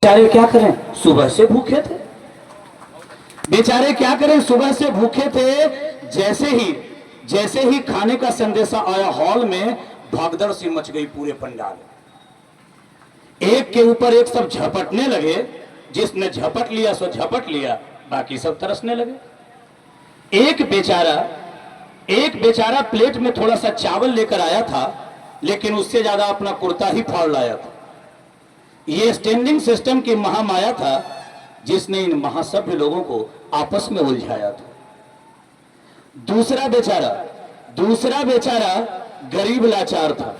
बेचारे क्या करें, सुबह से भूखे थे। बेचारे क्या करें, सुबह से भूखे थे। जैसे ही खाने का संदेशा आया, हॉल में भगदड़ सी मच गई पूरे पंडाल। एक के ऊपर एक सब झपटने लगे। जिसने झपट लिया सो झपट लिया, बाकी सब तरसने लगे। एक बेचारा प्लेट में थोड़ा सा चावल लेकर आया था, लेकिन उससे ज्यादा अपना कुर्ता ही फाड़ लाया था। ये स्टैंडिंग सिस्टम की महामाया था, जिसने इन महासभ्य लोगों को आपस में उलझाया था। दूसरा बेचारा गरीब लाचार था।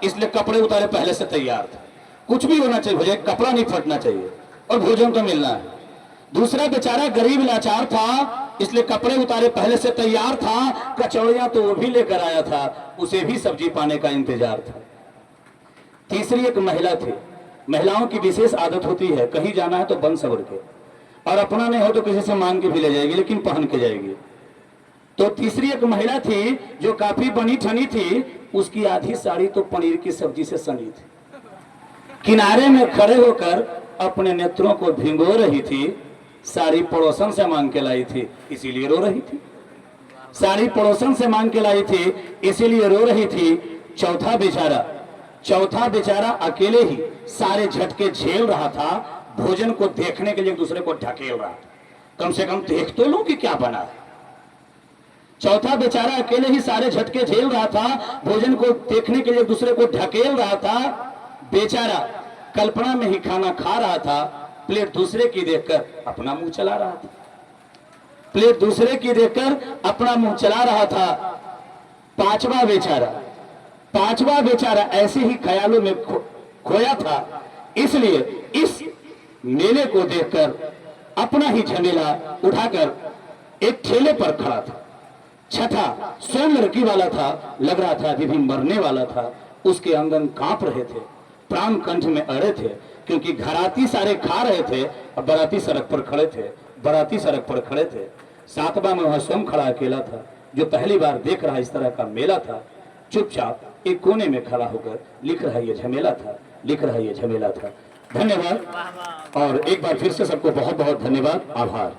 इसलिए कपड़े उतारे पहले से तैयार था। कुछ भी होना चाहिए, भैया कपड़ा नहीं फटना चाहिए और भोजन तो मिलना है। दूसरा बेचारा गरीब लाचार था, इसलिए कपड़े उतारे पहले से तैयार था। कचौड़ियां तो वो भी लेकर आया था, उसे भी सब्जी पाने का इंतजार था। तीसरी एक महिला थी। महिलाओं की विशेष आदत होती है, कहीं जाना है तो बन सवर के, और अपना नहीं हो तो किसी से मांग के भी ले जाएगी, लेकिन पहन के जाएगी। तो तीसरी एक महिला थी जो काफी बनी ठनी थी। उसकी आधी साड़ी तो पनीर की सब्जी से सनी थी। किनारे में खड़े होकर अपने नेत्रों को भिगो रही थी। साड़ी पड़ोसन से मांग के लाई थी, इसीलिए रो रही थी। चौथा बेचारा अकेले ही सारे झटके झेल रहा था। भोजन को देखने के लिए एक दूसरे को ढकेल रहा था, कम से कम देख तो लो कि क्या बना है। चौथा बेचारा अकेले ही सारे झटके झेल रहा था, भोजन को देखने के लिए एक दूसरे को ढकेल रहा था। बेचारा कल्पना में ही खाना खा रहा था, प्लेट दूसरे की देखकर अपना मुंह चला रहा था। पांचवा बेचारा ऐसे ही ख्यालों में खोया था, इसलिए इस मेले को देखकर अपना ही झमेला उठाकर एक ठेले पर खड़ा था। छठा स्वयं लड़की वाला था, लग रहा था अभी भी मरने वाला था। उसके अंगन कांप रहे थे, प्राण कंठ में अड़े थे, क्योंकि घराती सारे खा रहे थे और बाराती सड़क पर खड़े थे। सातवां में वह स्वयं खड़ा अकेला था, जो पहली बार देख रहा इस तरह का मेला था। चुपचाप एक कोने में खड़ा होकर लिख रहा ये झमेला था। धन्यवाद। और एक बार फिर से सबको बहुत बहुत धन्यवाद, आभार।